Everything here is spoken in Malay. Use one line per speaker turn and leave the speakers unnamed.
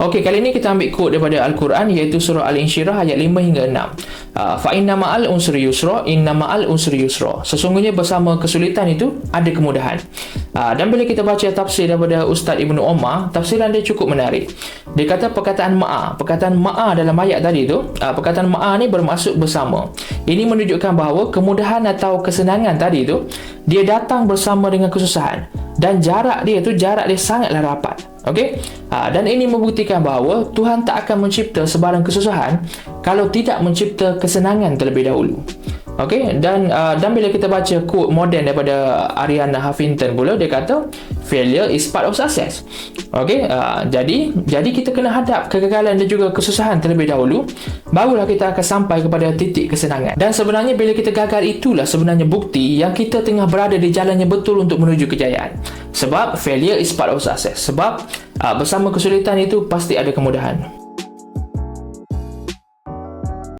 Okey, kali ini kita ambil quote daripada Al-Quran, iaitu surah Al-Insyirah ayat 5 hingga 6. Fa inna ma'al unsri yusra, inna ma'al unsri yusra. Sesungguhnya bersama kesulitan itu ada kemudahan. Dan bila kita baca tafsir daripada Ustaz Ibnu Omar, tafsiran dia cukup menarik. Dia kata perkataan ma'a dalam ayat tadi tu, perkataan ma'a ni bermaksud bersama. Ini menunjukkan bahawa kemudahan atau kesenangan tadi tu dia datang bersama dengan kesusahan, dan jarak dia sangatlah rapat. Okey, dan ini membuktikan bahawa Tuhan tak akan mencipta sebarang kesusahan kalau tidak mencipta kesenangan terlebih dahulu. Okey, dan bila kita baca quote moden daripada Arianna Huffington pula, dia kata failure is part of success. Okey, jadi kita kena hadap kegagalan dan juga kesusahan terlebih dahulu, barulah kita akan sampai kepada titik kesenangan. Dan sebenarnya bila kita gagal, itulah sebenarnya bukti yang kita tengah berada di jalan yang betul untuk menuju kejayaan. Sebab failure is part of success. Sebab bersama kesulitan itu pasti ada kemudahan.